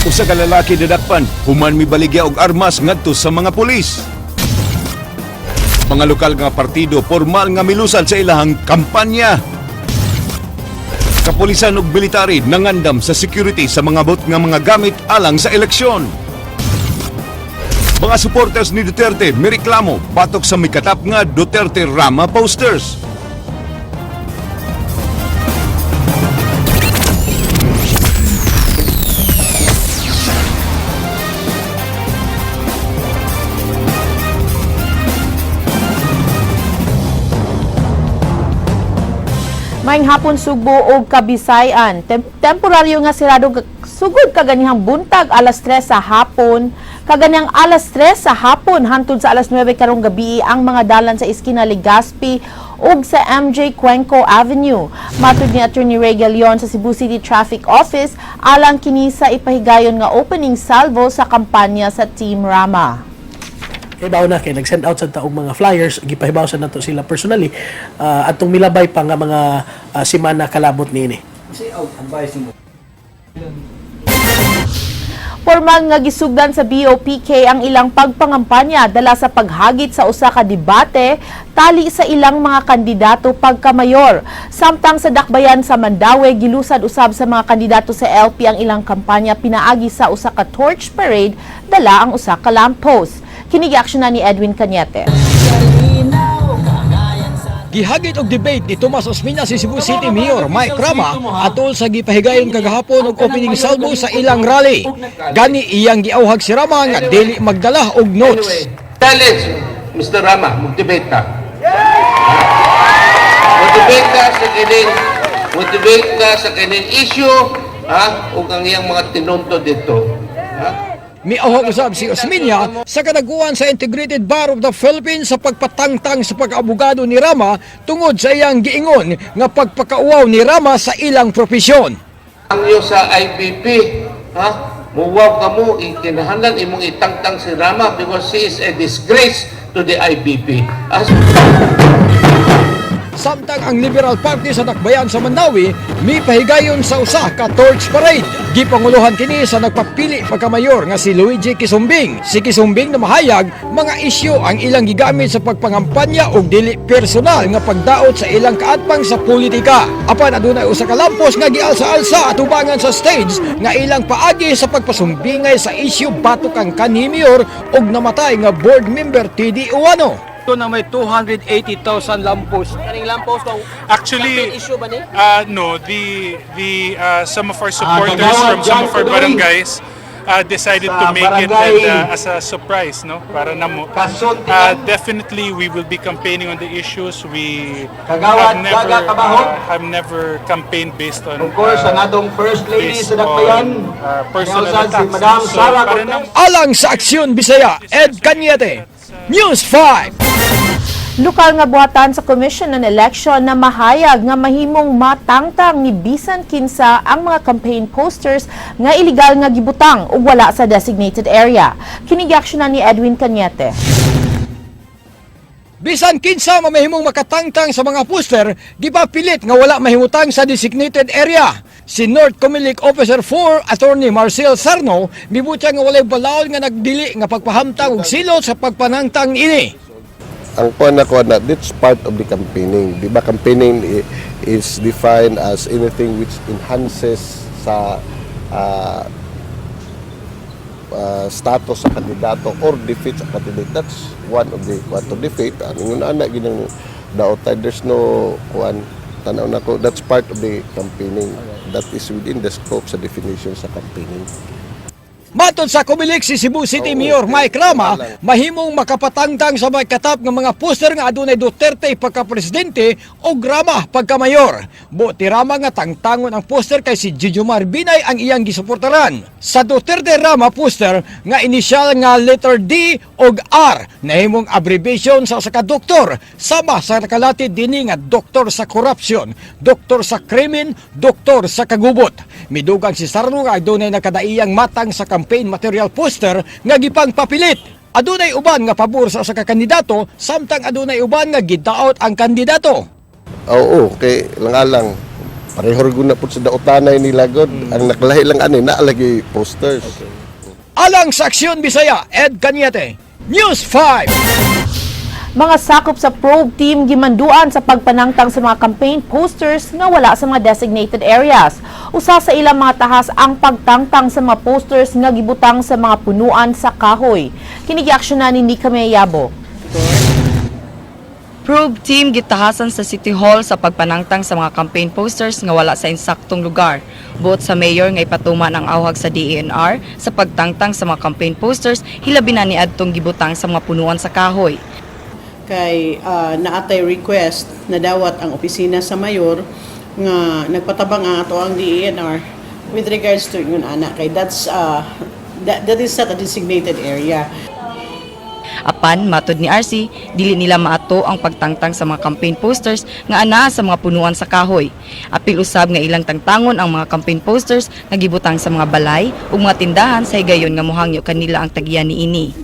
Usa ka lalaki didakpan, human mibaligya og armas ngadto sa mga pulis. Mga lokal nga partido formal nga milusad sa ilahang kampanya. Kapulisan ug military nangandam sa security sa mga bot nga mga gamit alang sa eleksyon. Mga supporters ni Duterte mireklamo batok sa mikatap nga Duterte Rama posters. Maayong hapon Sugbo ug Kabisayan. Temporaryo nga sirado sugod kaganihang buntag alas 3 sa hapon. Kaganihang alas 3 sa hapon hantod sa alas 9 karong gabi ang mga dalan sa iskina Legazpi ug sa MJ Cuenco Avenue. Matud ni Attorney Ray Galeon sa Cebu City Traffic Office alang kini sa ipahigayon nga opening salvo sa kampanya sa Team Rama. Kay daw na kay nag-send out sa taong mga flyers, gipahibaw sa nato sila personally atong milabay pa nga mga semana kalabot niini. Formal nga gisugdan sa BOPK ang ilang pagpangampanya dala sa paghagit sa usa ka debate tali sa ilang mga kandidato pagkamayor. Samtang sa dakbayan sa Mandaue gilusad usab sa mga kandidato sa LP ang ilang kampanya pinaagi sa usa ka torch parade dala ang usa ka lamppost. Kinigiaksyonan ni Edwin Cañete. Gihagit og debate ni Tomas Osmeña si Cebu City Mayor Mike Rama atol sa gipahigayon kagahapon og opening salvo sa ilang rally. Gani iyang giawhag si Rama nga dili magdala og notes. Challenge, Mr. Rama, mag-debate ka. Mag-debate ka sa kining issue, ug ang iyang mga tinunto dito. Miawhag usab si Osmeña sa kadaguan sa Integrated Bar of the Philippines sa pagpatangtang sa pag-abogado ni Rama tungod sa iyang giingon nga pagpakauaw ni Rama sa ilang profesyon. Ang iyo sa IBP, muwaw ka mo, kinahanglan imong itangtang si Rama because he is a disgrace to the IBP. Samtang ang Liberal Party sa Dakbayan sa Mandaue, may pahigayon sa usa ka torch parade. Gipanguluhan kini sa nagpapili pagkamayor nga si Luigi Quisumbing. Si Quisumbing na mahayag, mga isyu ang ilang gigamit sa pagpangampanya o dili personal nga pagdaot sa ilang kaatbang sa politika. Apan adunay usa ka lampos nga gialsa-alsa at ubangan sa stage nga ilang paagi sa pagpasumbingay sa isyu batok ang kanhi mayor og namatay nga board member TD Uwano. Na may 280,000 lamppost. Kaning lamppost bang Actually, issue ba ni? no, the some of our supporters from some of our barangays decided to make it as a surprise, no? Para namo. Definitely we will be campaigning on the issues. We have never campaigned based on Of course, ang atong First Lady sa Dakbayan, personal si attacks. Madam So, Sara para Cortez. Alang sa Aksyon Bisaya, Ed Cañete, News 5. Lokal nga buhatan sa Commission on Election na mahayag nga mahimong matangtang ni bisan kinsa ang mga campaign posters nga illegal nga gibutang ug wala sa designated area. Kinigiaksyonan ni Edwin Cañete. Bisan kinsa mamahimong makatangtang sa mga poster, di ba pilit nga wala mahimutang sa designated area. Si North Comelec Officer 4, Attorney Marcel Sarno, mibutya nga walay balaod nga nagdili nga pagpahamtang og silot sa pagpanangtang ini. Ang kuan na that's part of the campaigning. Di ba campaigning is defined as anything which enhances sa status sa kandidato or defeats a candidate. That's one of the what to defeat. Ang una ginang daotay, there's no kuan tanaw na ko. That's part of the campaigning. That is within the scope sa definition sa campaigning. Matod sa Comelec si Cebu City Mayor Mike Rama, mahimong makapatangtang sa may katap ng mga poster nga adunay Duterte pagka-presidente o Rama pagka-mayor. Buti Rama nga tangtangon ang poster kay si Jujomar Binay ang iyang gisuportaran. Sa Duterte Rama poster nga inisyal nga letter D o R, nahimong abbreviation sa usa ka doktor, sama sa nakalatid dinhi nga doktor sa korupsyon, doktor sa krimen, doktor sa kagubot. Midugang si Sarno nga adunay nakadaiyang matang sa campaign material poster nga gipang papilit. Adunay uban nga pabor sa usa ka kandidato, samtang adunay uban nga gidaot ang kandidato. Oo, kay lang-alang pareho rin na po sa dautanay nila god. Ang nakalahi lang ani na lagi posters. Alang sa Aksyon Bisaya, Ed Cañete, News 5. Mga sakop sa probe team gimanduan sa pagpanangtang sa mga campaign posters nga wala sa mga designated areas. Usa sa ilang mga tahas ang pagtangtang sa mga posters nga gibutang sa mga punuan sa kahoy. Kini giaksyonan ni Kame Yabo. Probe team gitahasan sa City Hall sa pagpanangtang sa mga campaign posters nga wala sa insaktong lugar. Buot sa mayor nga ipatuman ang awhag sa DENR sa pagtangtang sa mga campaign posters, hilabi na ni adtong gibutang sa mga punuan sa kahoy. Kay naatay request na dawat ang opisina sa mayor nga nagpatabang ang ato ang DENR with regards to yun ana kay that is not a designated area. Apan, matod ni RC, dili nila maato ang pagtangtang sa mga campaign posters nga ana sa mga punuan sa kahoy. Apil usab nga ilang tangtangon ang mga campaign posters nga gibutang sa mga balay ug mga tindahan sa higayon nga mohangyo kanila ang tagiyan niini.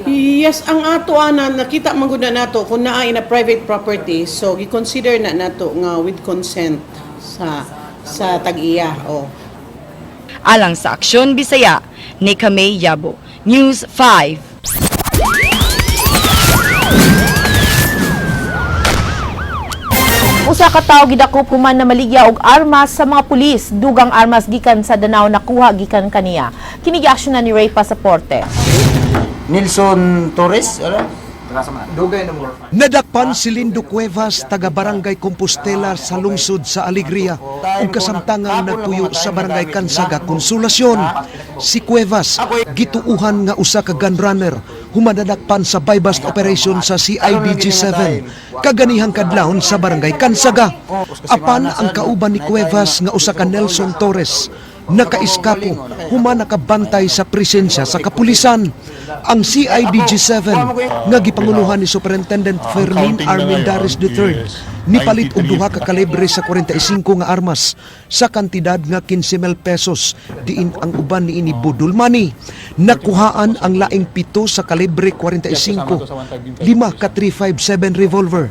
Yes, ang ato ana nakita man gud na nato kung naa in a private property, so gi-consider na nato nga with consent sa tag-iya. Alang sa Aksyon Bisaya, ni Kame Yabo, News 5. Usa ka tawo gidakop human na maligya og armas sa mga pulis. Dugang armas gikan sa Danao nakuha gikan kaniya. Kini giaksyonan ni Ray Pasaporte. Nilson Torres, Nadakpan si Lindo Cuevas, taga Barangay Compostela sa lungsod sa Alegria, ug kasamtangang nagpuyo sa Barangay Kansaga, Konsolasyon. Si Cuevas, gituuhan nga usa ka gunrunner, humanadakpan sa buy-bust operation sa CIDG-7, kaganihang kadlawon sa Barangay Kansaga. Apan ang kauban ni Cuevas nga usa ka Nelson Torres, nakaiskapo, human nakabantay sa presensya sa kapulisan. Ang CIDG-7 nga gipanguluhan ni Superintendent Fermin Armendaris III nipalit og duha ka kalibre sa 45 nga armas sa kantidad nga 15,000 pesos, diin ang uban niini budol money. Nakuhaan ang laing 7 sa kalibre 45, 5 ka 357 revolver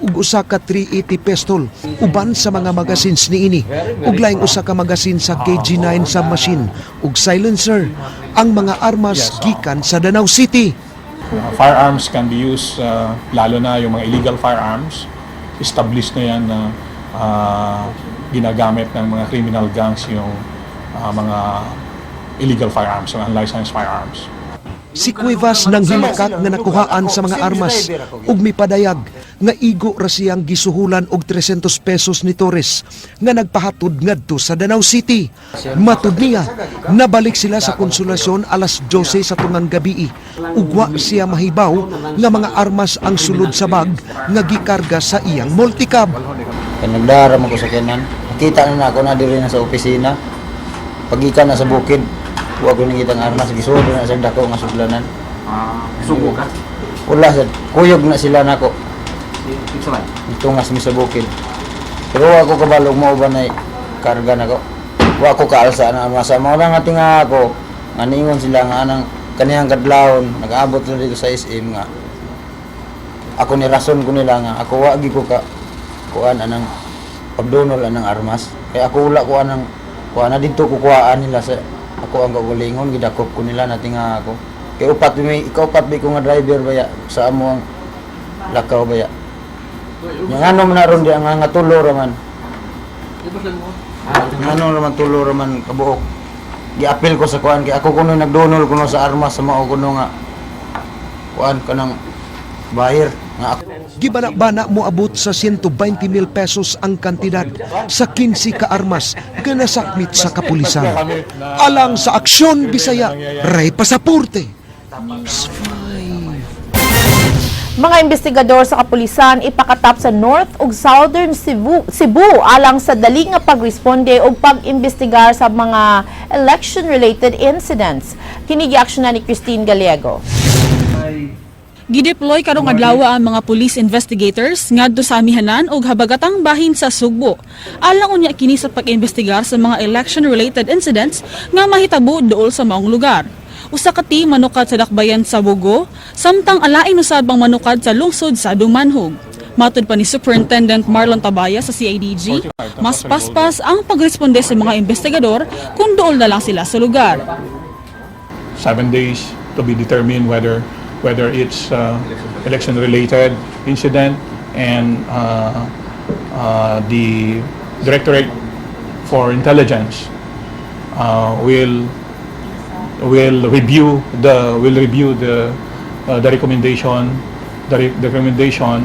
ug usa ka 380 pistol uban sa mga magazines niini ug laing usa ka magazine sa KG9 submachine ug silencer. Ang mga armas gikan sa Danau City. Firearms can be used, lalo na yung mga illegal firearms, established na yan na ginagamit ng mga criminal gangs yung mga illegal firearms, yung unlicensed firearms. Si Cuevas nang himakak nga nakuhaan sa mga armas ug mipadayag nga igo ra siyang gisuhulan og 300 pesos ni Torres nga nagpahatod ngadto sa Danau City. Matud niya, nabalik sila sa Konsolasyon alas 12 sa tungang gabi ug wa siya mahibaw nga mga armas ang sulod sa bag nga gikarga sa iyang multicab. Nagdara mo ko sa kanan. Nakita na ako na diri na sa opisina. Pagikan na sa bukid. Huwag ko nakita ang armas. Gisuod na sa dako nga sudlanan. Sugo ka? Wala sad. Kuyog na sila nako. Tungas mi sa bukid. Pero ako kabalog mo ba na karga nako. Wa ko kaalsa na armas. Mao na nga tinga ako. Nga ningon sila nga anang kanihang kadlawon nag-aabot na dito sa SM nga. Ako ni rason ko nila nga ako wa gi ko ka kuan anang pagdonol anang armas. Kaya ako wala ko anang kuan na dito ko kuhaan nila sa ako ang gawalingon gidakop ko nila nating nga ako. Kay upat bi ko nga driver baya sa amo ang lakaw baya. Yang ano man naron di ang nga tulo raman. Ano raman tulo raman kabuok. Giapil ko sa kuan kay ako kuno nagdonol kuno sa armas sa mao kuno nga kuan kanang buyer nga ako. Gibana-bana mo abot sa 120,000 pesos ang kantidad sa 15 ka armas nga nasakmit sa kapulisan. Alang sa Aksyon Bisaya, Ray Pasaporte. News 5. Mga investigador sa kapulisan ipakatap sa North ug Southern Cebu alang sa dali nga pagresponde ug pag-imbestigar sa mga election-related incidents. Kini giaksyonan ni Christine Gallego. Gideploy karong adlaw ang mga police investigators ngadto sa amihanan ug habagatang bahin sa Sugbo. Alang unya kini sa pag-imbestigar sa mga election-related incidents nga mahitabo duol sa maong lugar. Usa ka team manukad sa dakbayan sa Bugo, samtang alain usab ang manukad sa lungsod sa Dumanhog. Matod pa ni Superintendent Marlon Tabaya sa CIDG, mas paspas ang pagresponde sa mga investigador kung doon na lang sila sa lugar. 7 days to be determined whether it's election-related incident, and the Directorate for Intelligence will review the recommendation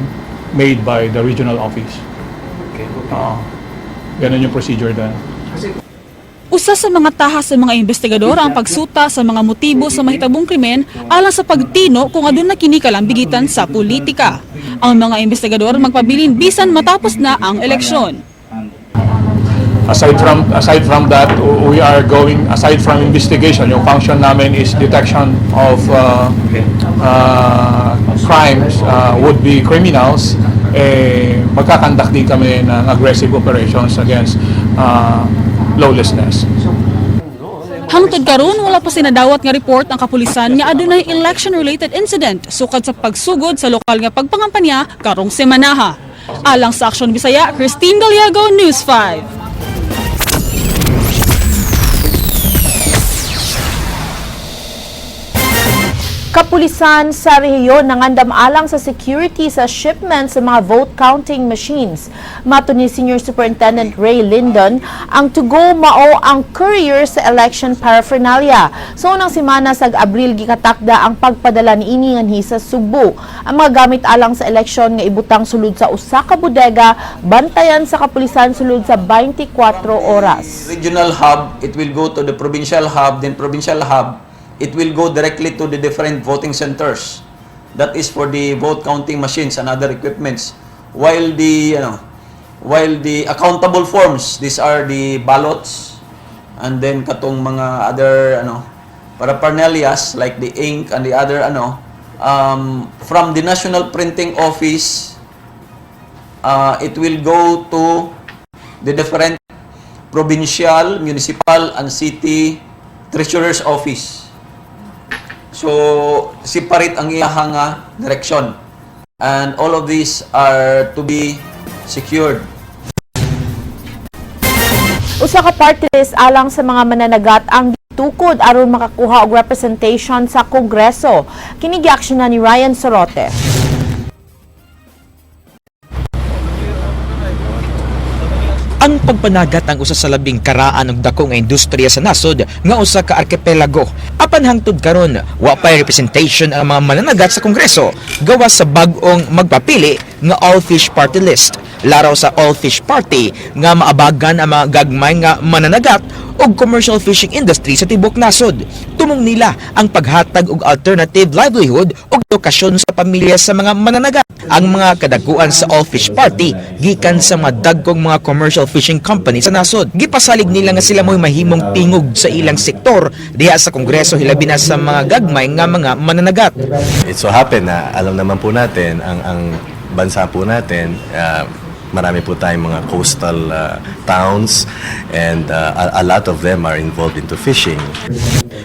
made by the regional office. Ganun yung procedure doon. Usa sa mga tahas sa mga investigador ang pagsuta sa mga motibo sa mahitabong krimen alang sa pagtino kung adun na kini kalambigitan sa politika. Ang mga investigador magpabilin bisan matapos na ang eleksyon. Aside from that, we are going, aside from investigation, yung function namin is detection of crimes, would-be criminals. Magkakandak din kami ng aggressive operations against lawlessness. Hangtod karon wala pa sinadawat nga report ang kapulisan nga adunay election-related incident sukad sa pagsugod sa lokal nga pagpangampanya karong semanaha. Alang sa Aksyon Bisaya, Christine Galiago, News 5. Kapulisan sa rehiyon nangandam alang sa security sa shipment sa mga vote counting machines. Mato ni Senior Superintendent Ray Lindon, ang to-go mao ang courier sa election paraphernalia. So unang semana sa Abril gikatakda ang pagpadala niini nganhi sa Subo. Ang mga gamit alang sa election nga ibutang sulod sa usa ka bodega, bantayan sa kapulisan sulod sa 24 oras. Regional hub, it will go to the provincial hub, then provincial hub, it will go directly to the different voting centers. That is for the vote counting machines and other equipments. While the accountable forms, these are the ballots, and then katong mga other paraphernalias like the ink and the other from the National Printing Office, it will go to the different provincial, municipal, and city treasurer's office. So, separate ang iyahang direction. And all of these are to be secured. Usa ka party list alang sa mga mananagat ang gitukod aron makakuha og representation sa Kongreso. Kini giaksyonan ni Ryan Sorote. Ang pagpanagat ang usa sa labing karaan og dako nga industriya sa nasod nga usa ka arkipelago. Apan hangtod karon wa pay representation ang mga mananagat sa Kongreso gawas sa bag-ong magpapili nga All Fish Party List. Laraw sa All Fish Party nga maabagan ang mga gagmay nga mananagat og commercial fishing industry sa tibok nasod. Tumong nila ang paghatag og alternative livelihood og edukasyon sa pamilya sa mga mananagat. Ang mga kadaguan sa All Fish Party gikan sa mga dagkong mga commercial fishing company sa nasod. Gipasalig nila nga sila mo'y mahimong tingog sa ilang sektor diha sa Kongreso hilabi na sa mga gagmay nga mga mananagat. It so happen na alam naman po natin ang bansa po natin, marami po tayong mga coastal towns, and a lot of them are involved into fishing.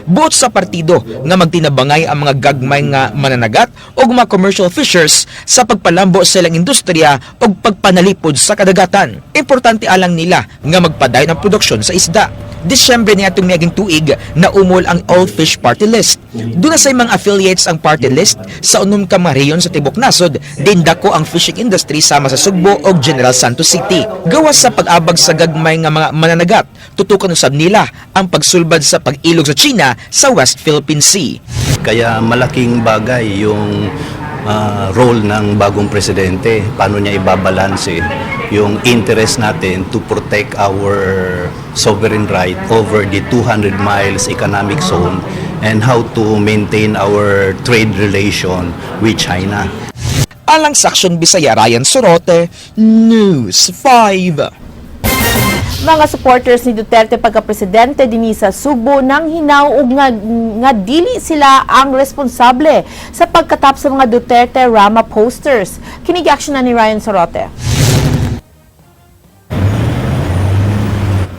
Buot sa partido nga magtinabangay ang mga gagmay nga mananagat o mga commercial fishers sa pagpalambo sa ilang industriya o pagpanalipod sa kadagatan. Importante alang nila nga magpadayon ang produksyon sa isda. Disyembre niya itong naging tuig na umol ang All Fish Party List. Doon na sa mga affiliates ang party list sa unom ka mga reyon sa tibok nasod, din dako ang fishing industry sama sa Sugbo o General Santos City. Gawas sa pag-abag sa gagmay nga mga mananagat, tutukan usab nila ang pagsulbad sa pag-ilog sa China sa West Philippine Sea. Kaya malaking bagay yung role ng bagong presidente, paano niya ibabalanse yung interest natin to protect our sovereign right over the 200 miles economic zone and how to maintain our trade relation with China. Alang sa Aksyon Bisaya, Ryan Sorote, News 5. Mga supporters ni Duterte pagka-presidente dinhi sa Subo nang hinaw og nga dili sila ang responsable sa pagkatap sa mga Duterte Rama posters. Kini giaksyonan ni Ryan Sorote.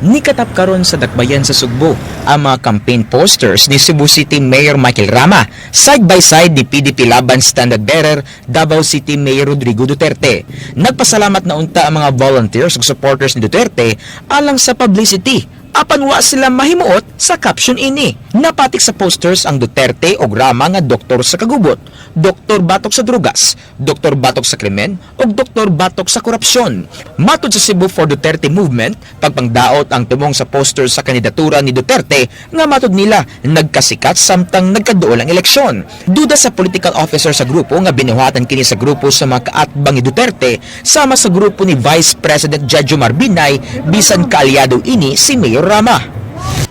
Nikatap karon sa dakbayan sa Sugbo ang mga campaign posters ni Cebu City Mayor Michael Rama side by side ni PDP Laban standard bearer Davao City Mayor Rodrigo Duterte. Nagpasalamat na unta ang mga volunteers ug supporters ni Duterte alang sa publicity apan wa sila mahimuot sa caption ini. Napatik sa posters ang Duterte og Rama nga doktor sa kagubot, doktor batok sa drugas, doktor batok sa krimen ug doktor batok sa korupsyon. Matud sa Cebu for Duterte movement, pagpangdaot ang tumong sa posters sa kandidatura ni Duterte nga matud nila nagkasikat samtang nagkaduol ang eleksyon. Duda sa political officer sa grupo nga binuhatan kini sa grupo sa mga kaatbang ni Duterte sama sa grupo ni Vice President Jejo Marbinay bisan kaalyado ini si Mayor Rama.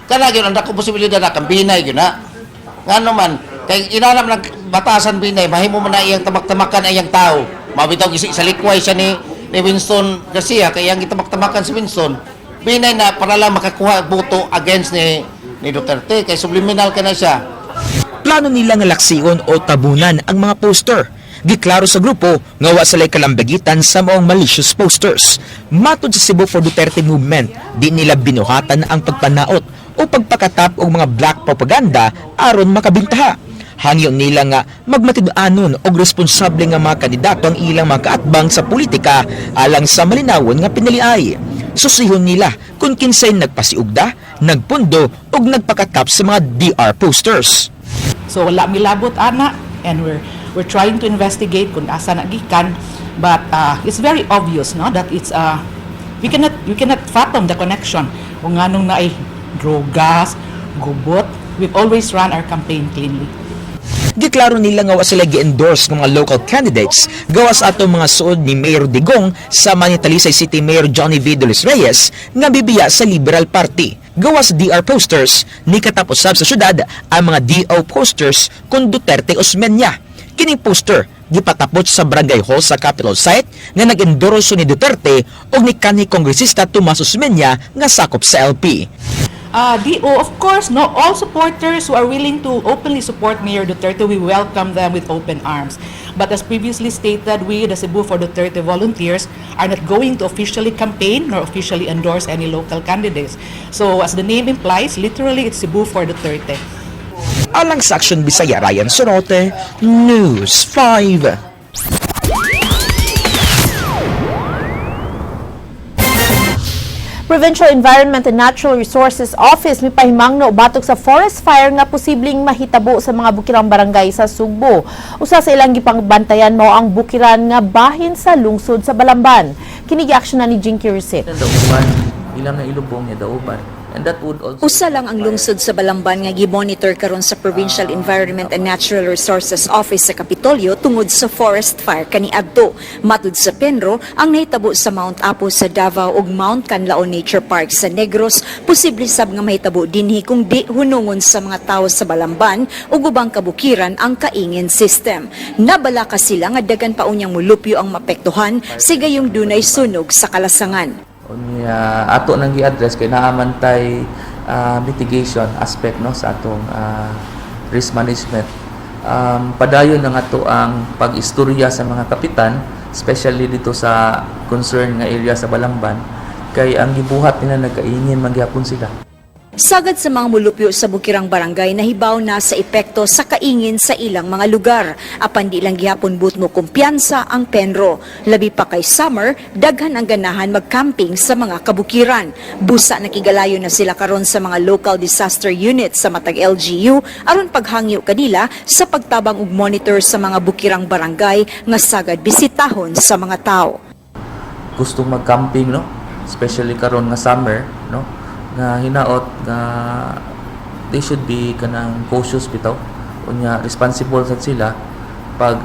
Kana gyud ang dako posibilidad na kang Binay gyud na. Ngano man kay inanam ng batasan Binay mahimo man na iyang tamak-tamakan iyang tao. Mabitaw gisi sa likway siya ni Winston Garcia kay iyang gitamak-tamakan si Winston. Binay na para lang makakuha boto against ni Duterte kay subliminal kana siya. Plano nila nga laksiyon o tabunan ang mga poster. Giklaro sa grupo nga wa sila kalambagitan sa maong malicious posters. Matud sa Cebu for Duterte movement, di nila binuhatan ang pagpanaot o pagpakatap og mga black propaganda aron makabintaha. Hangyo nila nga magmatid-anon og responsable nga mga kandidato ang ilang mga kaatbang sa politika alang sa malinawon nga pinaliay. Susihon nila kung kinsay nagpasiugda, nagpundo og nagpakatap sa mga DR posters. So wala milabot ana and we're trying to investigate kung asa nagikan, but it's very obvious no that it's we cannot fathom the connection kung nganong na ay drogas, gubot. We've always run our campaign cleanly. Giklaro nila nga wa sila gi-endorse ng mga local candidates gawas ato mga suod ni Mayor Digong sa Manitalisay City Mayor Johnny V. Dolis Reyes nga bibiya sa Liberal Party. Gawas DR posters, ni katapos-sab sa syudad ang mga DO posters kung Duterte Osmeña. Kining poster gipatapot sa Barangay Hall sa Capitol site nga nag-endorso ni Duterte o ni kanhi kongresista Tomas Osmeña nga sakop sa LP. DO, of course, no, all supporters who are willing to openly support Mayor Duterte, we welcome them with open arms. But as previously stated, we, the Cebu for Duterte volunteers, are not going to officially campaign nor officially endorse any local candidates. So, as the name implies, literally, it's Cebu for Duterte. Alang sa Aksyon Bisaya, Ryan Sorote, News 5. Provincial Environment and Natural Resources Office mipahimangno batok sa forest fire nga posibleng mahitabo sa mga bukirang barangay sa Sugbo. Usa sa ilang gipangbantayan mao ang bukiran nga bahin sa lungsod sa Balamban. Kini gi-aksyonan ni Jinky Rusit. Ilang na ilubong niya dauban. And that would also... Usa lang ang lungsod sa Balamban nga gi-monitor karon sa Provincial Environment and Natural Resources Office sa Kapitolyo tungod sa forest fire kaniadto. Matud sa Penro, ang nahitabo sa Mount Apo sa Davao ug Mount Canlaon Nature Park sa Negros, posible sab nga mahitabo dinhi kung di hunungon sa mga tawo sa Balamban ug ubang kabukiran ang kaingin system. Nabalaka sila nga daghan pa unyang mulupyo ang mapektuhan sigayong dunay sunog sa kalasangan. Ato nang gi-address kay naamantay mitigation aspect no sa atong risk management. Padayon na nga to ang pag-istorya sa mga kapitan, especially dito sa concern nga area sa Balamban, kay ang gibuhat nila nagkaingin magyapon sila. Sagad sa mga mulupyo sa bukirang barangay nahibaw na sa epekto sa kaingin sa ilang mga lugar. Apan di lang gihapon butmo kumpiyansa ang Penro. Labi pa kay summer, daghan ang ganahan mag-camping sa mga kabukiran. Busa nakigalayo na sila karon sa mga local disaster units sa matag LGU aron paghangyo kanila sa pagtabang ug monitor sa mga bukirang barangay nga sagad bisitahon sa mga tao. Gustong mag-camping no, especially karon nga summer no, nga hinaot nga they should be kanang cautious bitaw unya responsible sad sila pag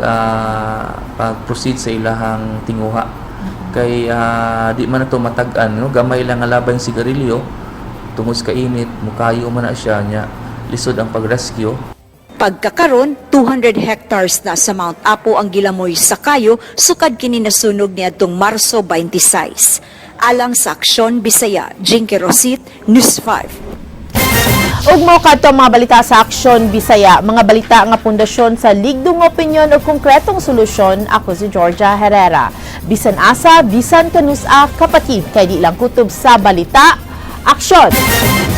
proceed sa ilahang tinguha kay di man nato matag-an no, gamay lang nga labay sigarilyo tungod sa kainit mukayo man na siya nya lisod ang pag-rescue. Pagkakaron, 200 hectares na sa Mount Apo ang gilamoy sa kayo sukad kini nasunog niadtong Marso 26. Alang sa Aksyon Bisaya, Jinky Rosit, News 5. Ug mao kadto mga balita sa Aksyon Bisaya, mga balita nga pundasyon sa ligdong opinyon o konkretong solusyon. Ako si Georgia Herrera. Bisan asa, bisan kanusa, kapatid kay di lang kutob sa balita aksyon!